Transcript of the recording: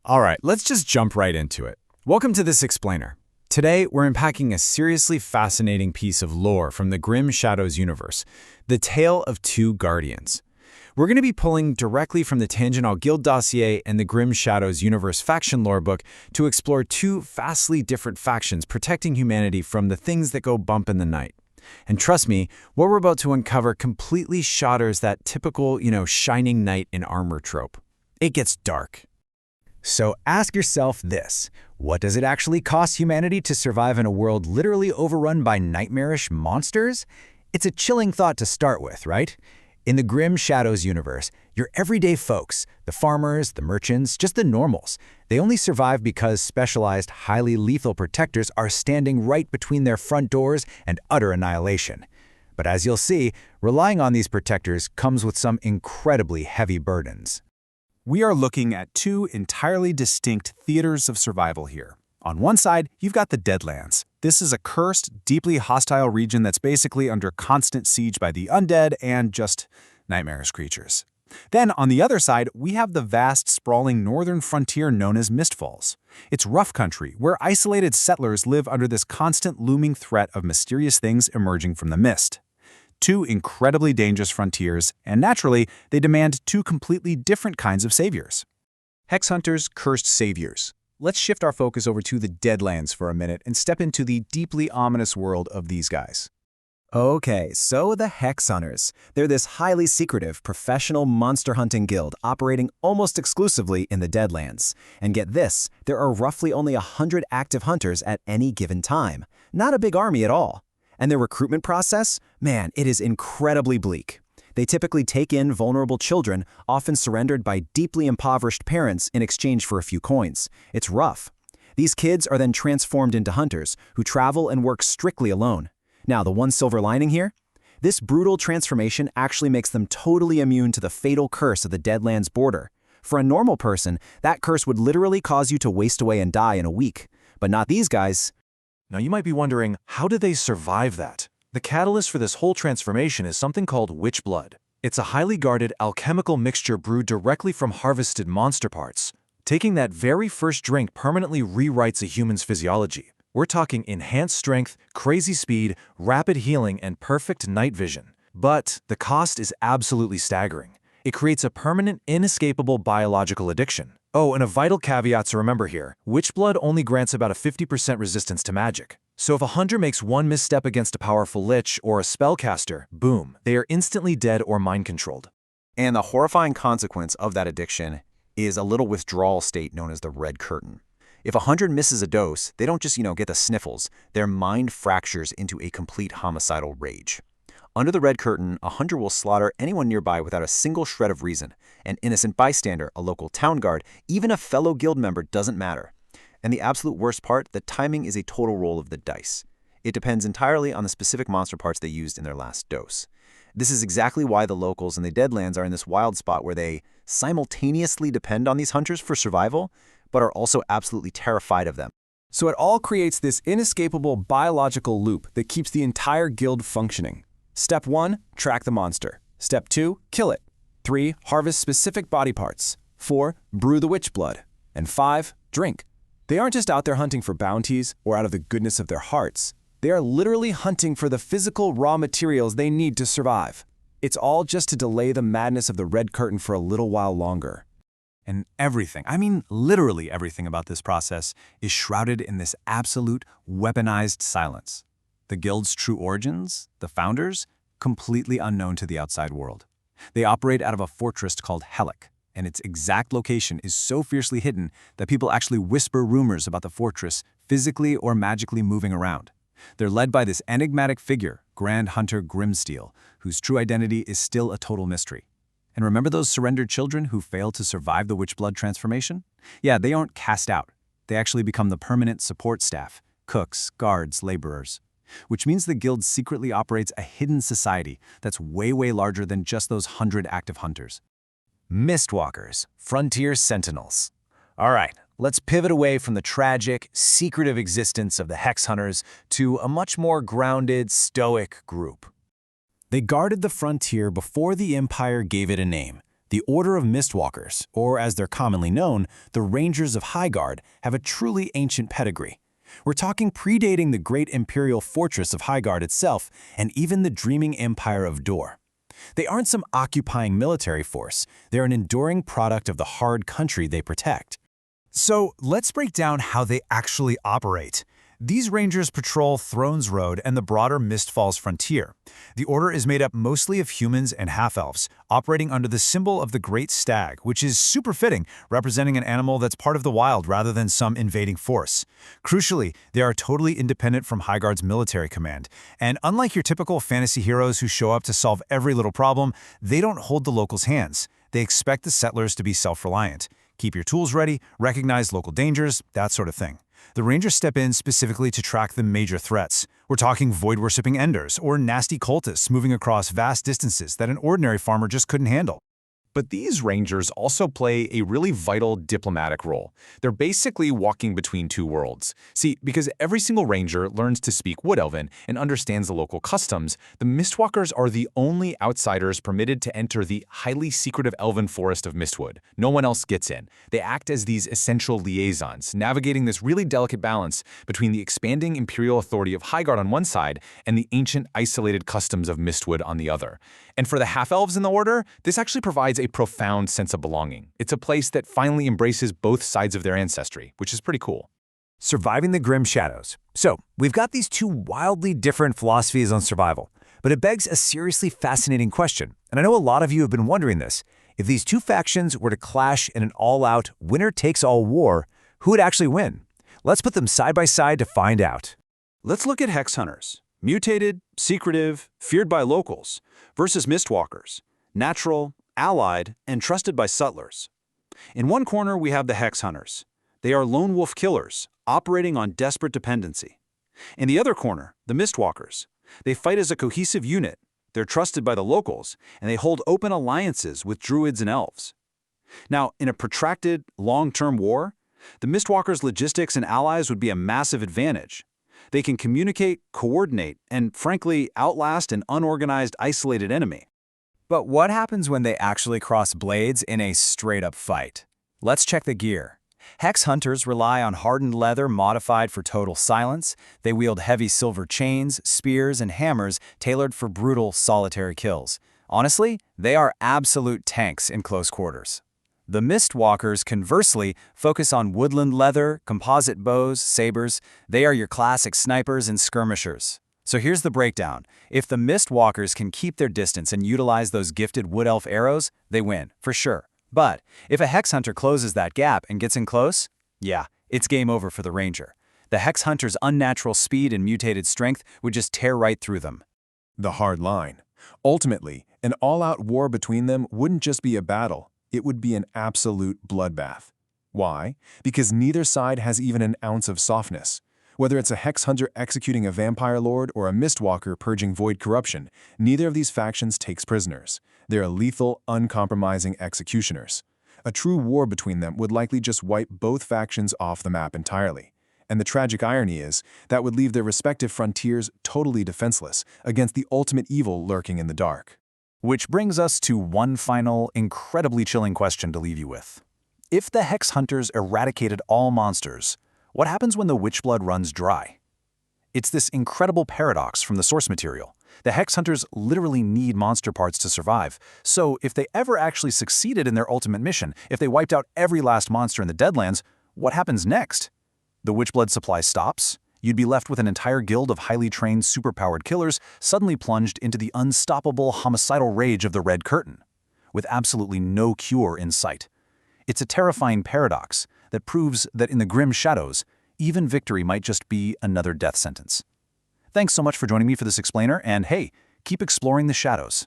All right, let's just jump right into it. Welcome to this explainer. Today, we're unpacking a seriously fascinating piece of lore from the Grim Shadows universe, the tale of two guardians. We're going to be pulling directly from the Tangent Guild dossier and the Grim Shadows universe faction lore book to explore two vastly different factions protecting humanity from the things that go bump in the night. And trust me, what we're about to uncover completely shatters that typical, shining knight in armor trope. It gets dark. So ask yourself this: what does it actually cost humanity to survive in a world literally overrun by nightmarish monsters? It's a chilling thought to start with, right? In the Grim Shadows universe, your everyday folks, the farmers, the merchants, just the normals, they only survive because specialized, highly lethal protectors are standing right between their front doors and utter annihilation. But as you'll see, relying on these protectors comes with some incredibly heavy burdens. We are looking at two entirely distinct theaters of survival here. On one side, you've got the Deadlands. This is a cursed, deeply hostile region that's basically under constant siege by the undead and just nightmarish creatures. Then, on the other side, we have the vast, sprawling northern frontier known as Mistfalls. It's rough country, where isolated settlers live under this constant looming threat of mysterious things emerging from the mist. Two incredibly dangerous frontiers, and naturally, they demand two completely different kinds of saviors. Hex Hunters, cursed saviors. Let's shift our focus over to the Deadlands for a minute and step into the deeply ominous world of these guys. Okay, so the Hex Hunters. They're this highly secretive, professional monster hunting guild operating almost exclusively in the Deadlands. And get this, there are roughly only 100 active hunters at any given time. Not a big army at all. And their recruitment process? Man, it is incredibly bleak. They typically take in vulnerable children, often surrendered by deeply impoverished parents in exchange for a few coins. It's rough. These kids are then transformed into hunters, who travel and work strictly alone. Now, the one silver lining here? This brutal transformation actually makes them totally immune to the fatal curse of the Deadlands border. For a normal person, that curse would literally cause you to waste away and die in a week. But not these guys. Now you might be wondering, how did they survive that? The catalyst for this whole transformation is something called witch blood. It's a highly guarded alchemical mixture brewed directly from harvested monster parts. Taking that very first drink permanently rewrites a human's physiology. We're talking enhanced strength, crazy speed, rapid healing, and perfect night vision. But the cost is absolutely staggering. It creates a permanent, inescapable biological addiction. Oh, and a vital caveat to remember here: witch blood only grants about a 50% resistance to magic. So if a hunter makes one misstep against a powerful lich or a spellcaster, boom, they are instantly dead or mind-controlled. And the horrifying consequence of that addiction is a little withdrawal state known as the red curtain. If a hunter misses a dose, they don't just, get the sniffles. Their mind fractures into a complete homicidal rage. Under the red curtain, a hunter will slaughter anyone nearby without a single shred of reason. An innocent bystander, a local town guard, even a fellow guild member doesn't matter. And the absolute worst part, the timing is a total roll of the dice. It depends entirely on the specific monster parts they used in their last dose. This is exactly why the locals in the Deadlands are in this wild spot where they simultaneously depend on these hunters for survival, but are also absolutely terrified of them. So it all creates this inescapable biological loop that keeps the entire guild functioning. Step 1, track the monster. Step 2, kill it. 3, harvest specific body parts. 4, brew the witch blood. And 5, drink. They aren't just out there hunting for bounties or out of the goodness of their hearts. They are literally hunting for the physical raw materials they need to survive. It's all just to delay the madness of the red curtain for a little while longer. And everything, I mean literally everything about this process, is shrouded in this absolute, weaponized silence. The guild's true origins, the founders, completely unknown to the outside world. They operate out of a fortress called Helic, and its exact location is so fiercely hidden that people actually whisper rumors about the fortress physically or magically moving around. They're led by this enigmatic figure, Grand Hunter Grimsteel, whose true identity is still a total mystery. And remember those surrendered children who failed to survive the witch blood transformation? Yeah, they aren't cast out. They actually become the permanent support staff, cooks, guards, laborers. Which means the guild secretly operates a hidden society that's way larger than just those 100 active hunters. Mistwalkers, Frontier Sentinels. All right, let's pivot away from the tragic, secretive existence of the Hex Hunters to a much more grounded, stoic group. They guarded the frontier before the Empire gave it a name. The Order of Mistwalkers, or as they're commonly known, the Rangers of Highguard, have a truly ancient pedigree. We're talking predating the great imperial fortress of Highguard itself and even the dreaming empire of Dor. They aren't some occupying military force, they're an enduring product of the hard country they protect. So let's break down how they actually operate. These Rangers patrol Thrones Road and the broader Mistfall's frontier. The Order is made up mostly of humans and half-elves, operating under the symbol of the Great Stag, which is super fitting, representing an animal that's part of the wild rather than some invading force. Crucially, they are totally independent from Highguard's military command, and unlike your typical fantasy heroes who show up to solve every little problem, they don't hold the locals' hands. They expect the settlers to be self-reliant. Keep your tools ready, recognize local dangers, that sort of thing. The Rangers step in specifically to track the major threats. We're talking void-worshipping enders or nasty cultists moving across vast distances that an ordinary farmer just couldn't handle. But these Rangers also play a really vital diplomatic role. They're basically walking between two worlds. See, because every single Ranger learns to speak Wood Elven and understands the local customs, the Mistwalkers are the only outsiders permitted to enter the highly secretive elven forest of Mistwood. No one else gets in. They act as these essential liaisons, navigating this really delicate balance between the expanding imperial authority of Highguard on one side and the ancient isolated customs of Mistwood on the other. And for the half-elves in the Order, this actually provides a profound sense of belonging. It's a place that finally embraces both sides of their ancestry, which is pretty cool. Surviving the grim shadows. So, we've got these two wildly different philosophies on survival, but it begs a seriously fascinating question, and I know a lot of you have been wondering this. If these two factions were to clash in an all-out, winner-takes-all war, who would actually win? Let's put them side by side to find out. Let's look at Hex Hunters. Mutated, secretive, feared by locals, versus Mistwalkers, natural, allied, and trusted by settlers. In one corner, we have the Hex Hunters. They are lone wolf killers, operating on desperate dependency. In the other corner, the Mistwalkers. They fight as a cohesive unit, they're trusted by the locals, and they hold open alliances with druids and elves. Now, in a protracted, long-term war, the Mistwalkers' logistics and allies would be a massive advantage. They can communicate, coordinate, and frankly, outlast an unorganized, isolated enemy. But what happens when they actually cross blades in a straight-up fight? Let's check the gear. Hex Hunters rely on hardened leather modified for total silence. They wield heavy silver chains, spears, and hammers tailored for brutal, solitary kills. Honestly, they are absolute tanks in close quarters. The Mistwalkers, conversely, focus on woodland leather, composite bows, sabers. They are your classic snipers and skirmishers. So here's the breakdown. If the Mistwalkers can keep their distance and utilize those gifted wood elf arrows, they win, for sure. But if a Hex Hunter closes that gap and gets in close, yeah, it's game over for the Ranger. The Hex Hunter's unnatural speed and mutated strength would just tear right through them. The hard line. Ultimately, an all-out war between them wouldn't just be a battle. It would be an absolute bloodbath. Why? Because neither side has even an ounce of softness. Whether it's a Hex Hunter executing a vampire lord or a Mistwalker purging void corruption, neither of these factions takes prisoners. They're lethal, uncompromising executioners. A true war between them would likely just wipe both factions off the map entirely. And the tragic irony is, that would leave their respective frontiers totally defenseless against the ultimate evil lurking in the dark. Which brings us to one final, incredibly chilling question to leave you with. If the Hex Hunters eradicated all monsters, what happens when the Witchblood runs dry? It's this incredible paradox from the source material. The Hex Hunters literally need monster parts to survive, so if they ever actually succeeded in their ultimate mission, if they wiped out every last monster in the Deadlands, what happens next? The Witchblood supply stops. You'd be left with an entire guild of highly trained, superpowered killers suddenly plunged into the unstoppable homicidal rage of the Red Curtain, with absolutely no cure in sight. It's a terrifying paradox that proves that in the grim shadows, even victory might just be another death sentence. Thanks so much for joining me for this explainer, and hey, keep exploring the shadows.